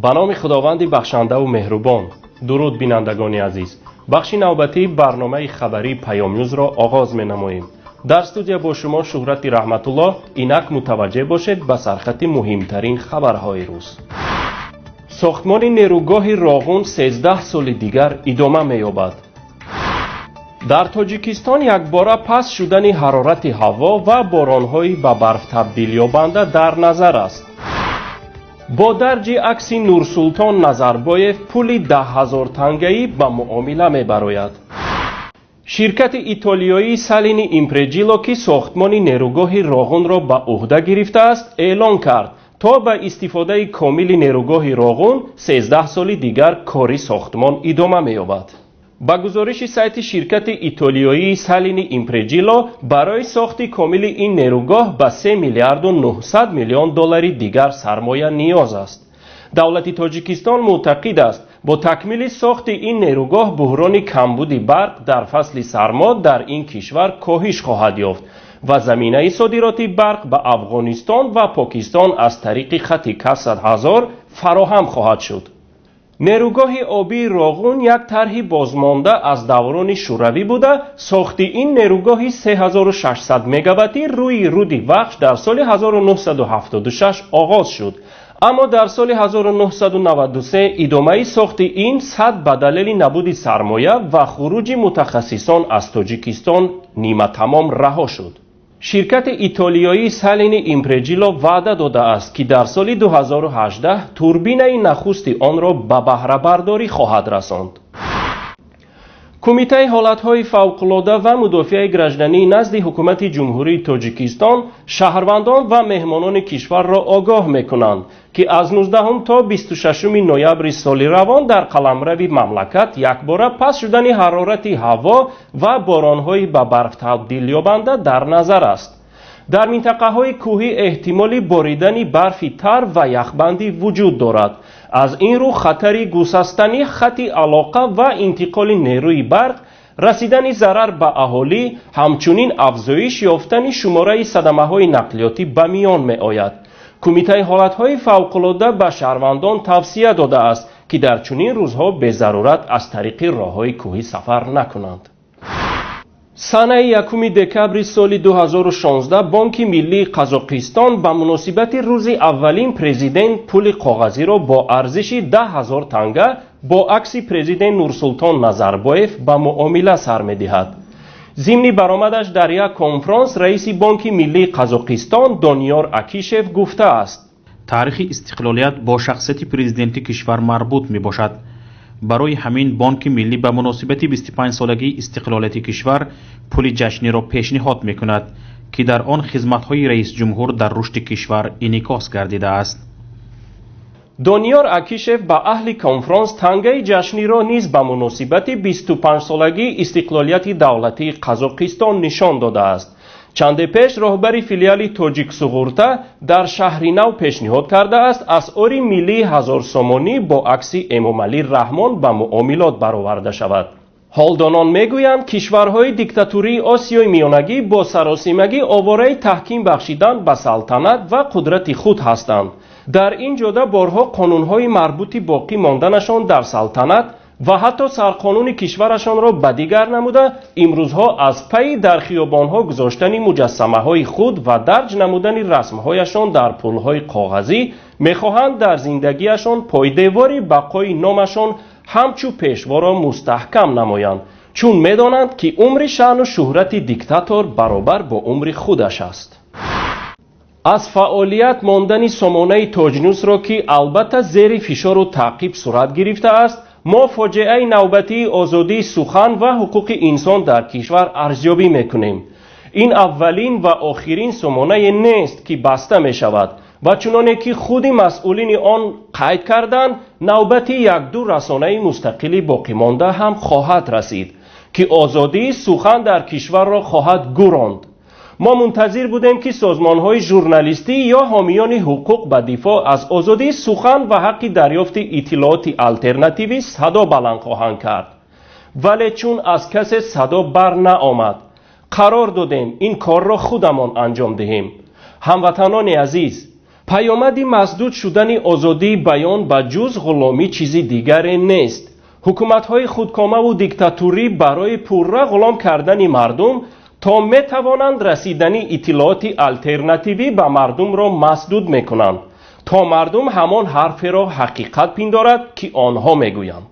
به نام خداوند بخشنده و مهربان. درود بینندگان عزیز، بخش نوبتی برنامه خبری پیام‌یوز را آغاز می‌نماییم. در استودیو با شما شهرت رحمت الله. اینک متوجه باشید به سرخط مهمترین خبرهای روز. ساختمان نیروگاه راغون 13 سال دیگر ادامه می‌یابد. در تاجیکستان یکباره پس شدن حرارت هوا و باران‌های به برف تبدیل یابنده در نظر است. با درج عکس نورسلطان نظربایف پول 10,000 تنگه‌ای به معامله می‌براید. شرکت ایتالیایی سالینی ایمپرجیلو که ساختمان نیروگاه راغون را به عهده گرفته است اعلان کرد تا به استفاده کامل نیروگاه راغون 13 سال دیگر کاری ساختمان ادامه می‌یابد. با گزارش سایت شرکت ایتالیایی سالینی ایمپرجیلو برای ساخت کامل این نیروگاه به 3 میلیارد و 900 میلیون دلار دیگر سرمایه نیاز است. دولت تاجیکستان معتقد است با تکمیل ساخت این نیروگاه بحران کمبود برق در فصل سرما در این کشور کاهش خواهد یافت و زمینه صادرات برق به افغانستان و پاکستان از طریق خط کسد-هزار فراهم خواهد شد. نیروگاه آبی راغون یک طرح بازمانده از دوران شوروی بوده. ساخت این نیروگاه 3600 مگاواتی روی رود وخش در سال 1976 آغاز شد، اما در سال 1993 ادامه ساخت این سد به دلیل نبود سرمایه و خروج متخصصان از تاجیکستان نیمه تمام رها شد. شرکت ایتالیایی سالینی ایمپرجیلو وعده داده است که در سال 2018 توربین نخست آن را به بهره برداری خواهد رساند. کمیته حالتهای فوق‌العاده و مدافع گرجدنی نزد حکومت جمهوری تاجیکستان شهروندان و مهمانان کشور را آگاه می‌کنند که از 19 تا 26 نوامبر سال روان در قلمرو مملکت یکباره پس شدن حرارت هوا و باران‌های به برف تبدیل یابنده در نظر است. در منطقه‌های کوهی احتمال باریدن برف تر و یخبندی وجود دارد. از این رو خطر گسستن خط علاقه و انتقال نیروی برق، رسیدن ضرر به اهالی، همچنین افزایش یافتن شماره صدمه‌های نقلیاتی به میان می‌آید. کمیته حالتهای فوق‌العاده به شهروندان توصیه داده است که در چنین روزها به ضرورت از طریق راه‌های کوهی سفر نکنند. سنه 1 دکبر سال 2016 بانک ملی قزاقستان به مناسبت روز اولین پرزیدنت پول کاغذی را با ارزش 10,000 تنگه با عکس پرزیدنت نورسلطان نظربایف به معامله سر می‌دهد. ضمن برآمدش در یک کنفرانس رئیس بانک ملی قزاقستان دانیار اکیشف گفته است: تاریخ استقلالیت با شخصیت پرزیدنت کشور مربوط می باشد. برای همین بانک ملی به مناسبت 25 سالگی استقلالیت کشور پول جشنی را پیشنهاد می کند که در آن خدمت‌های رئیس جمهور در رشد کشور انعکاس گردیده است. دانیار اکیشف به اهل کنفرانس تنگه جشنی را نیز به مناسبت 25 سالگی استقلالیت دولتی قزاقستان نشان داده است. چند پیش رهبر فیلیال تاجیک سوغورتا در شهر نو پیشنهاد کرده است اسعار ملی 1000 سومانی با عکس امامعلی رحمان به معاملات برآورده شود. حالدانان میگویند کشورهای دیکتاتوری آسیای میانگی با سراسیمگی آواره تحکیم بخشیدن به سلطنت و قدرت خود هستند. در این جاده بارها قانونهای مربوط باقی ماندنشان در سلطنت و حتی سرقانون کشورشان را به دیگر نموده امروزها از پی در خیابانها گذاشتن مجسمه های خود و درج نمودن رسمهایشان در پلهای کاغذی میخواهند در زندگیشان پایدیواری بقای نامشان همچو پیشوا را مستحکم نمایند، چون میدانند که عمر شأن و شهرت دیکتاتور برابر با عمر خودش است. از فعالیت ماندن سامانه تاجنوس را که البته زیر فشار و تعقیب صورت گرفته است، ما فاجعه نوبتی آزادی سخن و حقوق انسان در کشور ارزیابی میکنیم. این اولین و آخرین سامانه نیست که بسته می شود و چنانه که خود مسئولین آن قید کردند نوبت یک دو رسانه مستقلی باقی مانده هم خواهد رسید که آزادی سخن در کشور را خواهد گراند. ما منتظر بودیم که سازمان‌های ژورنالیستی یا حامیان حقوق به دفاع از آزادی سخن و حق دریافت اطلاعات آلترناتیوی صدا بلند خواهند کرد، ولی چون از کس صدا بر نآمد قرار دادیم این کار را خودمان انجام دهیم. هموطنان عزیز، پیامدی مسدود شدن آزادی بیان به جز غلامی چیزی دیگری نیست. حکومت‌های خودکامه و دیکتاتوری برای پورره غلام کردن مردم تا میتوانند رسیدن اطلاعات الترناتیوی به مردم را مسدود میکنند تا مردم همان حرف را حقیقت پندارد که آنها میگویند.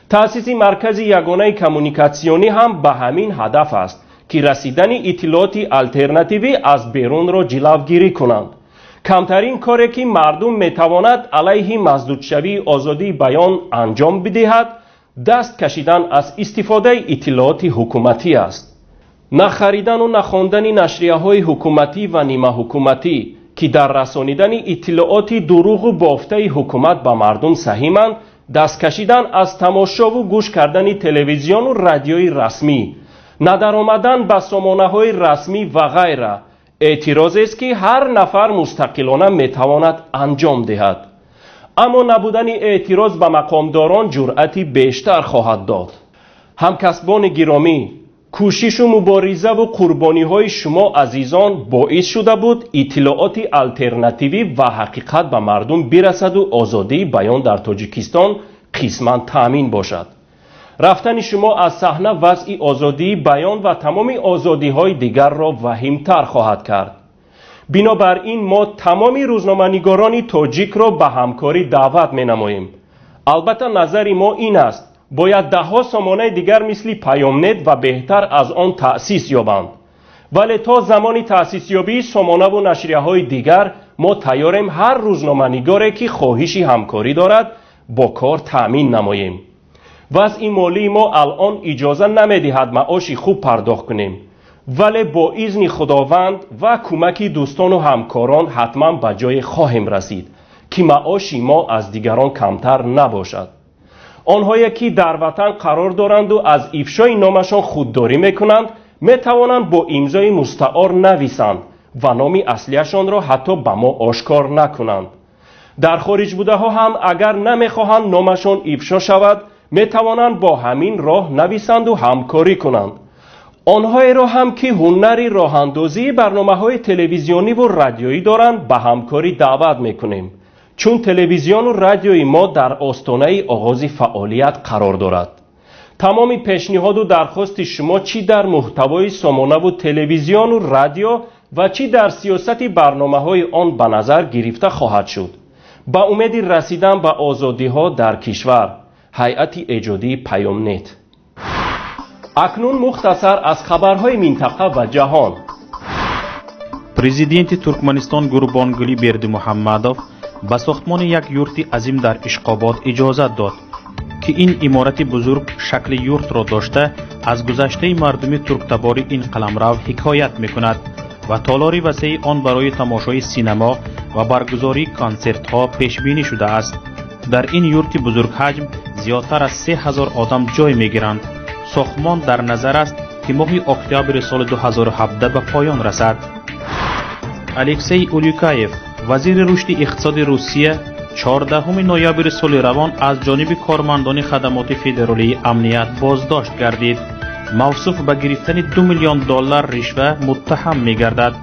تأسیس مرکز یگانه کمونیکاسیونی هم به همین هدف است که رسیدن اطلاعات الترناتیوی از بیرون را جلوگیری کنند. کمترین کاری که مردم میتواند علیه مسدودشوی آزادی بیان انجام بدهد دست کشیدن از استفاده اطلاعات حکومتی است. نخریدن و نخواندن نشریه‌های حکومتی و نیمه حکومتی که در رسانیدن اطلاعات دروغ و بافته حکومت به مردم سهیمند، دست کشیدن از تماشا و گوش کردن تلویزیون و رادیوی رسمی، ندر آمدن به سامانه‌های رسمی و غیره اعتراض است که هر نفر مستقلانه میتواند انجام دهد. اما نبودن اعتراض به مقامداران جرأتی بیشتر خواهد داد. همکسبان گرامی، کوشش و مبارزه و قربانی های شما عزیزان باعث شده بود اطلاعات الترناتیوی و حقیقت به مردم برسد و آزادی بیان در تاجیکستان قسماً تامین باشد. رفتن شما از صحنه وضع آزادی بیان و تمام آزادی های دیگر را وخیم‌تر خواهد کرد. بنابراین ما تمام روزنامه‌نگاران تاجیک را به همکاری دعوت می‌نماییم. البته نظر ما این است باید ده‌ها سامانه دیگر مثل پیامنت و بهتر از آن تأسیس یابند. ولی تا زمان تأسیس یابی سامانه و نشریه‌های دیگر ما تیاریم هر روزنامه‌نگاری که خواهش همکاری دارد با کار تأمین نماییم. وضع مالی ما الان اجازه نمی‌دهد معاش خوب پرداخت کنیم، ولی با اذن خداوند و کمک دوستان و همکاران حتما به جای خواهیم رسید که معاش ما از دیگران کمتر نباشد. آنهایی که در وطن قرار دارند و از افشای نامشان خودداری میکنند میتوانند با امضای مستعار نویسند و نام اصلیشان را حتی به ما آشکار نکنند. در خارج بوده ها هم اگر نمیخواهند نامشان افشا شود میتوانند با همین راه نویسند و همکاری کنند. آنهایی را هم که هنری راه اندازی برنامه‌های تلویزیونی و رادیویی دارند به همکاری دعوت میکنیم، چون تلویزیون و رادیوی ما در آستانه آغاز فعالیت قرار دارد. تمام پیشنهاد و درخواست شما چی در محتوای سامانه و تلویزیون و رادیو و چی در سیاست برنامه‌های آن به نظر گرفته خواهد شد. با امید رسیدن به آزادی‌ها در کشور، هیئت ایجادی پیامنت. اکنون مختصر از خبرهای منطقه و جهان. پرزیدنت ترکمنستان گوربانگولی بردیمحمدوف به ساختمان یک یورت عظیم در اشقاباد اجازت داد که این عمارت بزرگ شکل یورت را داشته از گذشته مردم ترکتبار این قلمرو حکایت میکند و تالار وسیع آن برای تماشای سینما و برگزاری کنسرت ها پیش بینی شده است. در این یورت بزرگ حجم زیادتر از 3000 آدم جای میگیرند. ساختمان در نظر است که ماه اکتبر سال 2017 به پایان رسد. الکسی اولیوکایف وزیر رشد اقتصاد روسیه 14 نوامبر سال روان از جانب کارمندان خدمات فدرالی امنیت بازداشت گردید. موصوف به گرفتن $2 میلیون رشوه متهم می‌گردد.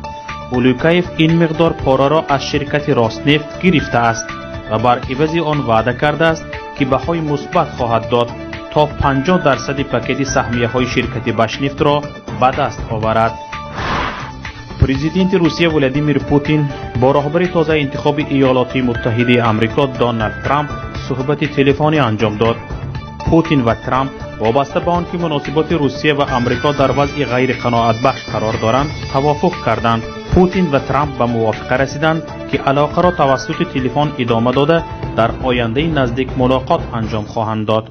اولیوکایف این مقدار پاره را از شرکت راسنفت گرفته است و بر عوض آن وعده کرده است که بهای مثبت خواهد داد تا 50% پکیج سهمیه‌های شرکت بشنفت را به دست آورد. پرزیدنت روسیه ولادیمیر پوتین با رهبر تازه انتخاب ایالات متحده آمریکا دونالد ترامپ صحبت تلفنی انجام داد. پوتین و ترامپ وابسته به آنکه مناسبات روسیه و آمریکا در وضع غیر قناعت بخش قرار دارند توافق کردند. پوتین و ترامپ به موافقه رسیدند که علاقه را توسط تلفن ادامه داده در آینده نزدیک ملاقات انجام خواهند داد.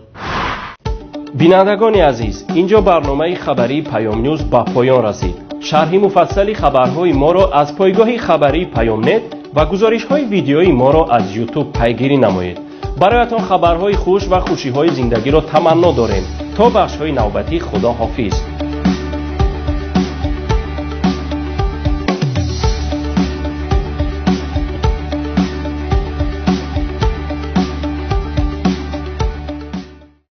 بینندگان عزیز، اینجا برنامه خبری پیام نیوز به پایان رسید. شرح مفصل خبرهای ما را از پایگاه خبری پیامنت و گزارش‌های ویدیویی ما را از یوتیوب پیگیری نمایید. برایتان خبرهای خوش و خوشی‌های زندگی را تمنا داریم. تا بخش‌های نوبتی، خدا حافظ.